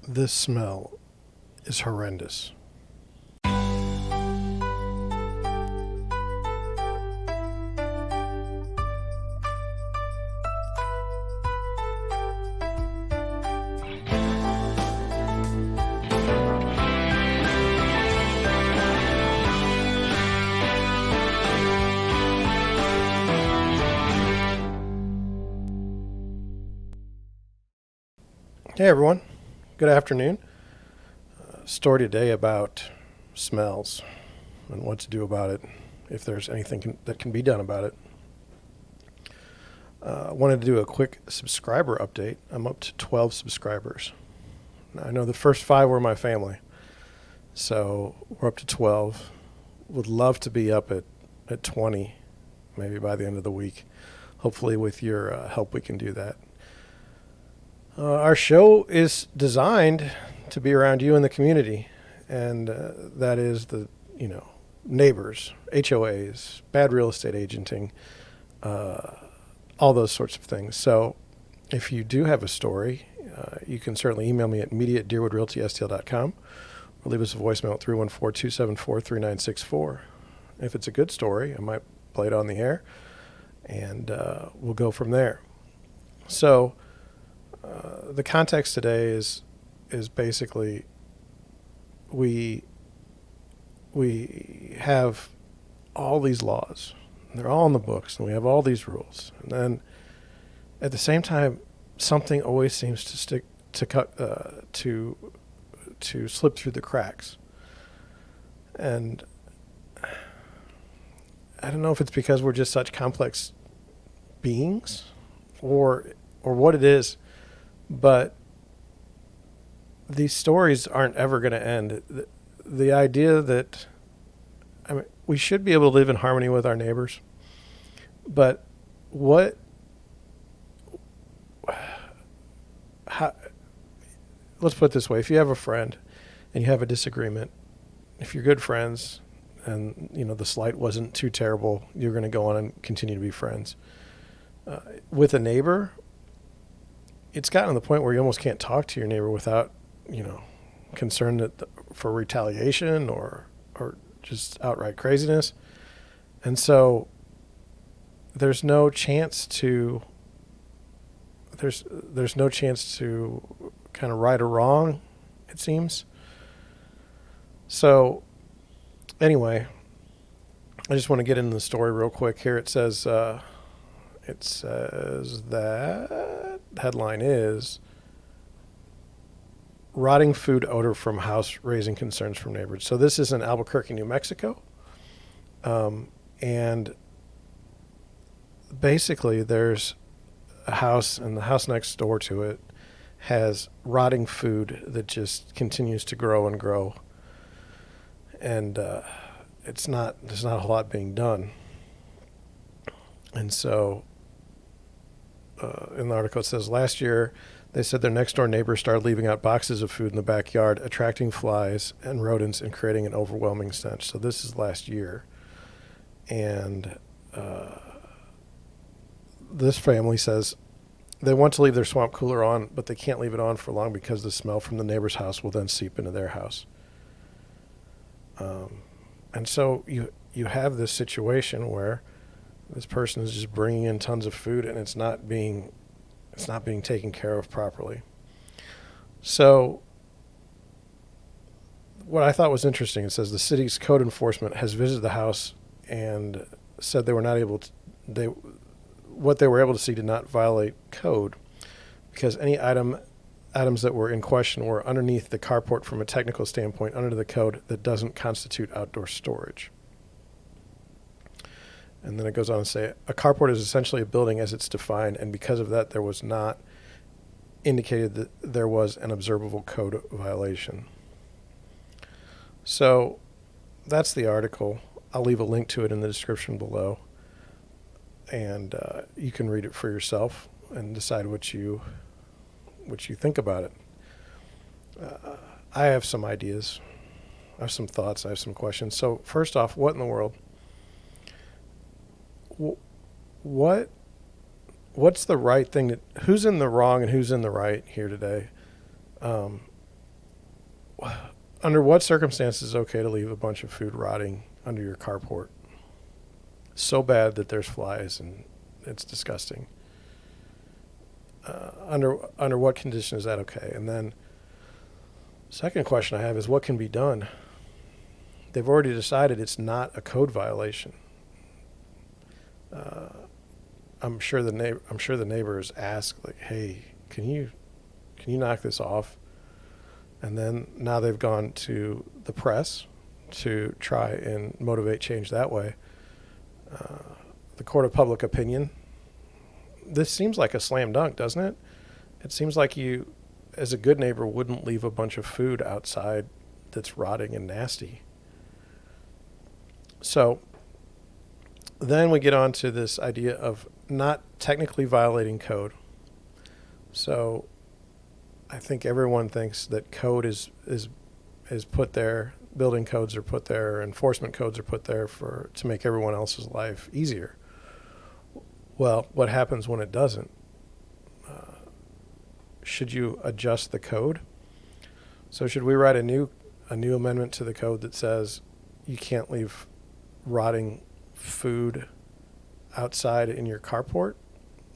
This smell is horrendous. Hey everyone, good afternoon. Story today about smells and what to do about it, if there's anything that can be done about it. I wanted to do a quick subscriber update. I'm up to 12 subscribers. Now, I know the first 5 were my family, so we're up to 12. Would love to be up at 20, maybe by the end of the week. Hopefully with your help we can do that. Our show is designed to be around you and the community, and that is the neighbors, HOAs, bad real estate agenting, all those sorts of things. So if you do have a story, you can certainly email me at media@deerwoodrealtystl.com or leave us a voicemail at 314-274-3964. If it's a good story, I might play it on the air, and we'll go from there. So the context today is basically we have all these laws, and they're all in the books, and we have all these rules, and then at the same time, something always seems to stick to slip through the cracks, and I don't know if it's because we're just such complex beings, or what it is. But these stories aren't ever going to end. The idea that, we should be able to live in harmony with our neighbors, but let's put it this way. If you have a friend and you have a disagreement, if you're good friends and, the slight wasn't too terrible, you're going to go on and continue to be friends. With a neighbor, it's gotten to the point where you almost can't talk to your neighbor without, concern for retaliation or just outright craziness. And so there's no chance to kind of right or wrong, it seems. So anyway, I just want to get into the story real quick here. It says that headline is rotting food odor from house raising concerns from neighbors. So this is in Albuquerque, New Mexico. And basically there's a house, and the house next door to it has rotting food that just continues to grow and grow. And there's not a whole lot being done. And so in the article it says last year they said their next door neighbor started leaving out boxes of food in the backyard, attracting flies and rodents and creating an overwhelming stench. So this is last year. And this family says they want to leave their swamp cooler on, but they can't leave it on for long because the smell from the neighbor's house will then seep into their house. And so you have this situation where this person is just bringing in tons of food, and it's not being taken care of properly. So what I thought was interesting, it says the city's code enforcement has visited the house and said they were not able to, what they were able to see did not violate code because any items that were in question were underneath the carport from a technical standpoint under the code that doesn't constitute outdoor storage. And then it goes on to say, a carport is essentially a building as it's defined, and because of that, there was not indicated that there was an observable code violation. So that's the article. I'll leave a link to it in the description below, and you can read it for yourself and decide what you think about it. I have some ideas. I have some thoughts. I have some questions. So first off, what in the world? What's the right thing who's in the wrong and who's in the right here today? under what circumstances is it okay to leave a bunch of food rotting under your carport? So bad that there's flies and it's disgusting. Under what condition is that okay? And then second question I have is what can be done? They've already decided it's not a code violation. I'm sure the neighbors ask, like, hey, can you knock this off? And then now they've gone to the press to try and motivate change that way. The court of public opinion. This seems like a slam dunk, doesn't it? It seems like you, as a good neighbor, wouldn't leave a bunch of food outside that's rotting and nasty. So then we get on to this idea of not technically violating code. So I think everyone thinks that code is put there, building codes are put there, enforcement codes are put there to make everyone else's life easier. Well, what happens when it doesn't? Should you adjust the code? So should we write a new amendment to the code that says you can't leave rotting food outside in your carport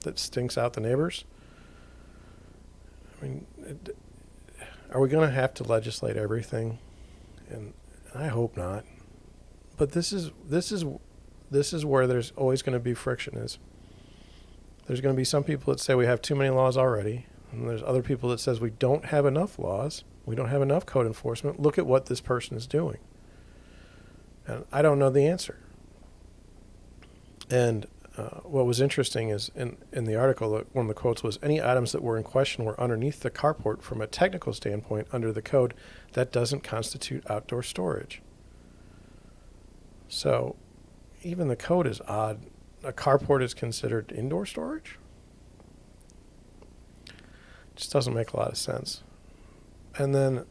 that stinks out the neighbors? I mean, are we going to have to legislate everything? And I hope not. But this is where there's always going to be friction. There's going to be some people that say we have too many laws already, and there's other people that says we don't have enough laws, we don't have enough code enforcement. Look at what this person is doing. And I don't know the answer. And what was interesting is in the article, one of the quotes was, any items that were in question were underneath the carport from a technical standpoint under the code. That doesn't constitute outdoor storage. So even the code is odd. A carport is considered indoor storage? Just doesn't make a lot of sense. And then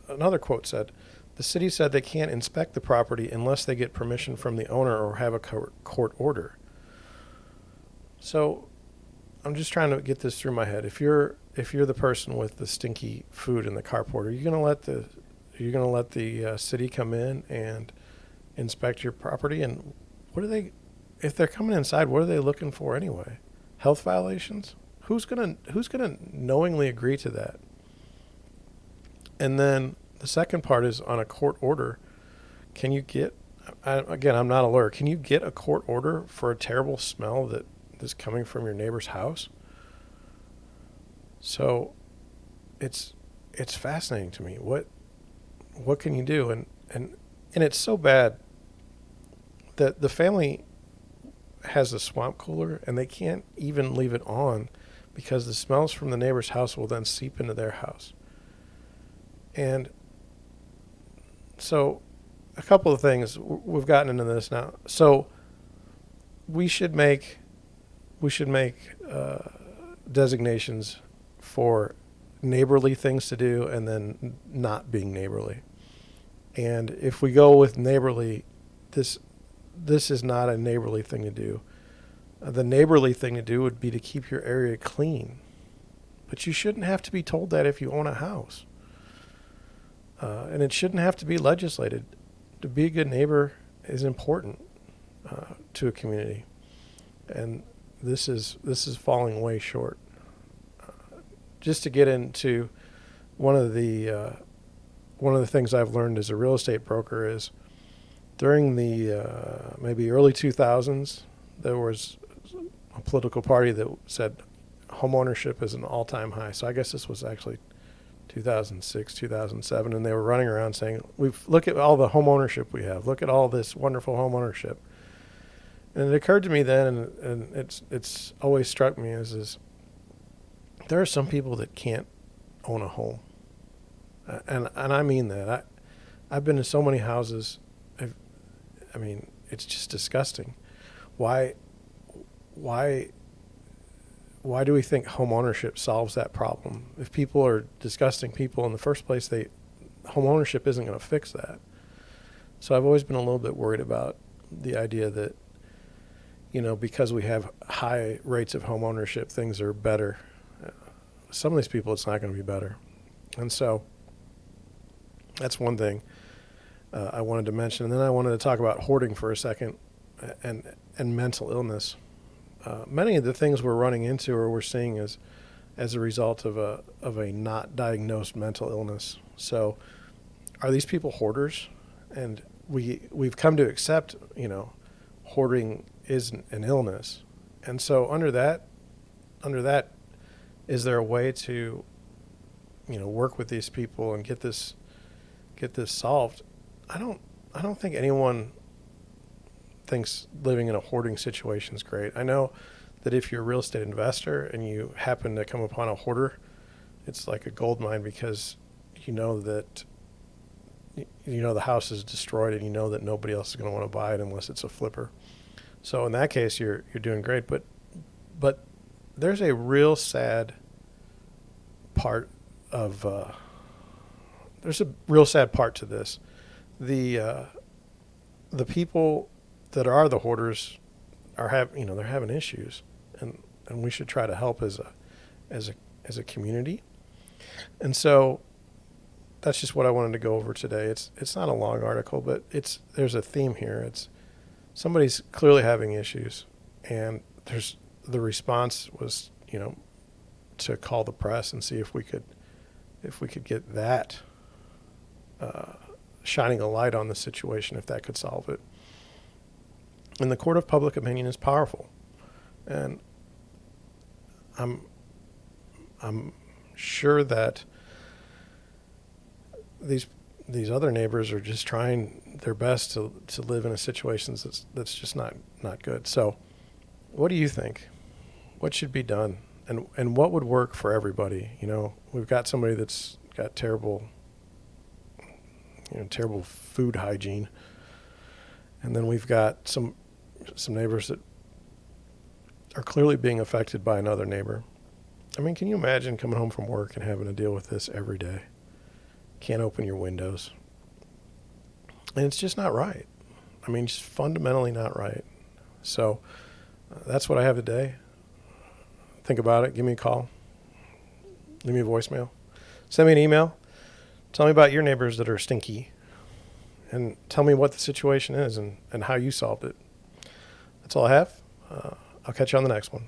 another quote said, the city said they can't inspect the property unless they get permission from the owner or have a court order. So I'm just trying to get this through my head. If you're the person with the stinky food in the carport, are you going to let the city come in and inspect your property? And if they're coming inside, what are they looking for anyway? Health violations? Who's gonna knowingly agree to that? And then the second part is on a court order. Can you get? Again, I'm not a lawyer. Can you get a court order for a terrible smell that is coming from your neighbor's house? So, it's fascinating to me. What can you do? And it's so bad that the family has a swamp cooler and they can't even leave it on because the smells from the neighbor's house will then seep into their house. And so a couple of things, we've gotten into this now. So we should make designations for neighborly things to do and then not being neighborly. And if we go with neighborly, this is not a neighborly thing to do. The neighborly thing to do would be to keep your area clean. But you shouldn't have to be told that if you own a house. And it shouldn't have to be legislated. To be a good neighbor is important to a community. And this is falling way short. Just to get into one of the things I've learned as a real estate broker is during the maybe early 2000s, there was a political party that said home ownership is an all-time high. So I guess this was actually 2006, 2007, and they were running around saying, look at all the home ownership we have. Look at all this wonderful home ownership. And it occurred to me then, and it's always struck me as there are some people that can't own a home. And I mean that. I've been to so many houses. I mean, it's just disgusting. Why do we think home ownership solves that problem? If people are disgusting people in the first place, home ownership isn't going to fix that. So I've always been a little bit worried about the idea that, because we have high rates of home ownership, things are better. Some of these people, it's not going to be better. And so That's one thing I wanted to mention. And then I wanted to talk about hoarding for a second, and mental illness. Many of the things we're running into or we're seeing is as a result of a not diagnosed mental illness. So are these people hoarders? And we've come to accept, hoarding is an illness. And so under that, is there a way to, work with these people and get this solved? I don't think anyone thinks living in a hoarding situation is great. I know that if you're a real estate investor and you happen to come upon a hoarder, it's like a gold mine, because that the house is destroyed and that nobody else is going to want to buy it unless it's a flipper. So in that case, you're doing great. But there's a real sad part of there's a real sad part to this. The people that are the hoarders they're having issues, and we should try to help as a community. And so that's just what I wanted to go over today. It's not a long article, but there's a theme here. It's somebody's clearly having issues, and the response was to call the press and see if we could get that shining a light on the situation, if that could solve it. And the court of public opinion is powerful, and I'm sure that these other neighbors are just trying their best to live in a situation that's just not good. So what do you think? What should be done? And what would work for everybody? We've got somebody that's got terrible food hygiene. And then we've got some neighbors that are clearly being affected by another neighbor. I mean, can you imagine coming home from work and having to deal with this every day? Can't open your windows. And it's just not right. I mean, just fundamentally not right. So that's what I have today. Think about it. Give me a call. Leave me a voicemail. Send me an email. Tell me about your neighbors that are stinky. And tell me what the situation is and how you solved it. That's all I have. I'll catch you on the next one.